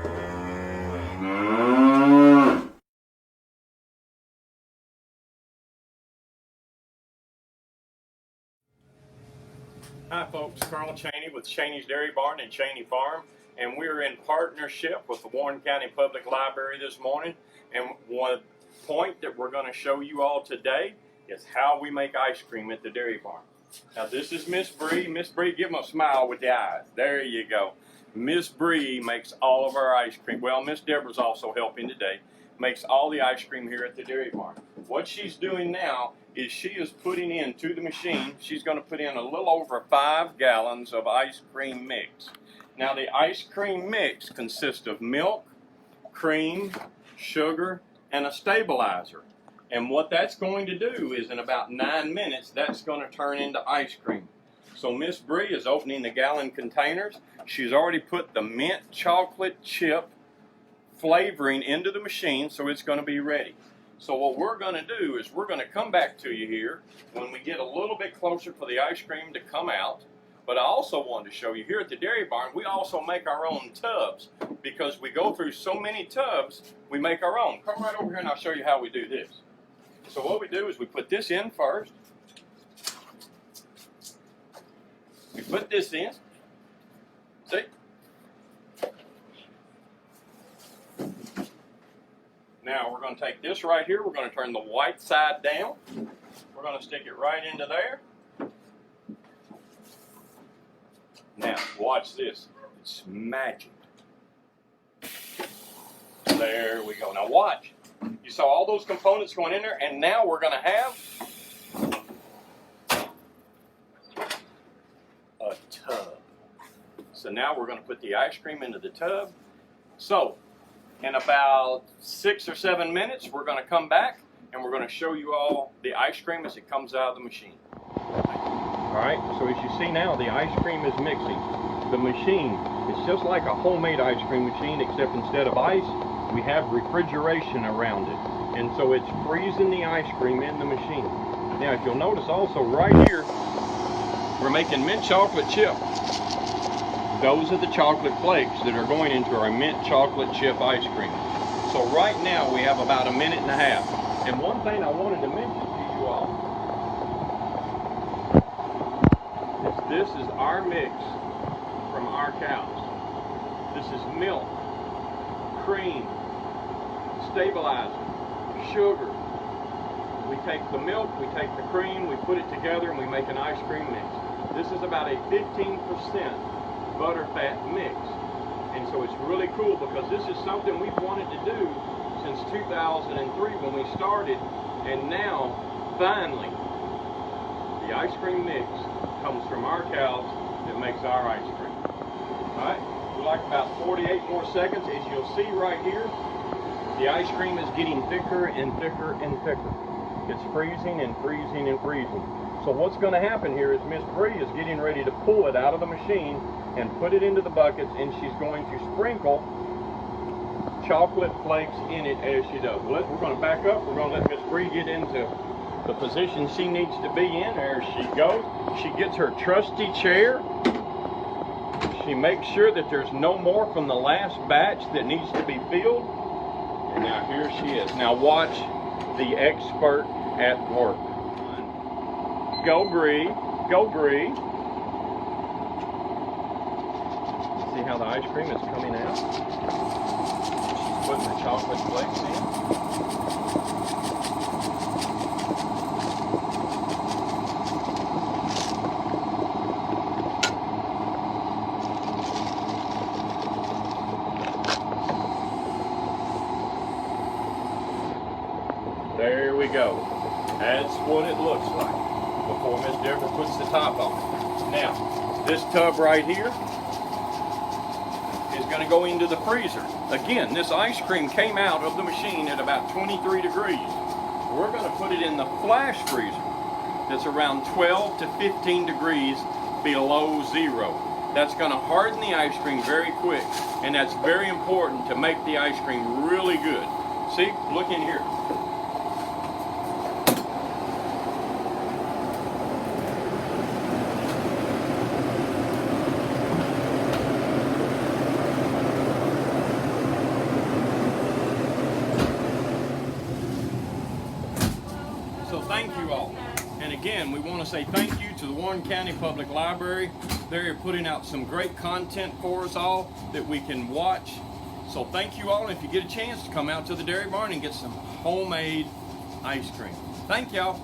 Hi folks, Colonel Chaney with Chaney's Dairy Barn and Chaney Farm, and we're in partnership with the Warren County Public Library this morning, and one point that we're going to show you all today is how we make ice cream at the dairy farm. Now this is Miss Bree. Miss Bree, give them a smile with the eyes. There you go. Miss Bree makes all of our ice cream. Well, Miss Deborah's also helping today. Makes all the ice cream here at the dairy farm. What she's doing now is she is putting into the machine, she's going to put in a little over 5 gallons of ice cream mix. Now the ice cream mix consists of milk, cream, sugar, and a stabilizer. And what that's going to do is in about 9 minutes, that's going to turn into ice cream. So Miss Bree is opening the gallon containers. She's already put the mint chocolate chip flavoring into the machine, so it's going to be ready. So what we're going to do is we're going to come back to you here when we get a little bit closer for the ice cream to come out. But I also wanted to show you here at the dairy barn, we also make our own tubs. Because we go through so many tubs, we make our own. Come right over here and I'll show you how we do this. So what we do is we put this in first. We put this in. See? Now we're going to take this right here, we're going to turn the white side down. We're going to stick it right into there. Now watch this, it's magic. There we go. Now watch. You saw all those components going in there, and now we're going to have a tub. So now we're going to put the ice cream into the tub. So in about 6 or 7 minutes, we're going to come back and we're going to show you all the ice cream as it comes out of the machine. Alright, so as you see now, the ice cream is mixing. The machine is just like a homemade ice cream machine, except instead of ice, we have refrigeration around it. And so it's freezing the ice cream in the machine. Now, if you'll notice also right here, we're making mint chocolate chip. Those are the chocolate flakes that are going into our mint chocolate chip ice cream. So right now we have about 1.5 minutes. And one thing I wanted to mention to you all is this is our mix from our cows. This is milk, cream, stabilizer, sugar. We take the milk, we take the cream, we put it together and we make an ice cream mix. This is about a 15% butterfat mix, and so it's really cool because this is something we've wanted to do since 2003 when we started, and now finally the ice cream mix comes from our cows that makes our ice cream. Alright, we're like about 48 more seconds. As you'll see right here, the ice cream is getting thicker and thicker and thicker. It's freezing and freezing and freezing. So what's going to happen here is Miss Bree is getting ready to pull it out of the machine and put it into the buckets, and she's going to sprinkle chocolate flakes in it as she does. We're going to back up. We're going to let Miss Bree get into the position she needs to be in. There she goes. She gets her trusty chair. She makes sure that there's no more from the last batch that needs to be filled. And now here she is. Now watch the expert at work. Go Bree, go Bree. See how the ice cream is coming out? She's putting the chocolate flakes in. There we go. That's what it looks like before Miss Deborah puts the top on. Now, this tub right here is going to go into the freezer. Again, this ice cream came out of the machine at about 23 degrees. We're going to put it in the flash freezer that's around 12 to 15 degrees below zero. That's going to harden the ice cream very quick, and that's very important to make the ice cream really good. See, look in here. So thank you all. And again, we want to say thank you to the Warren County Public Library. They're putting out some great content for us all that we can watch. So thank you all. And if you get a chance to come out to the Dairy Barn and get some homemade ice cream. Thank y'all.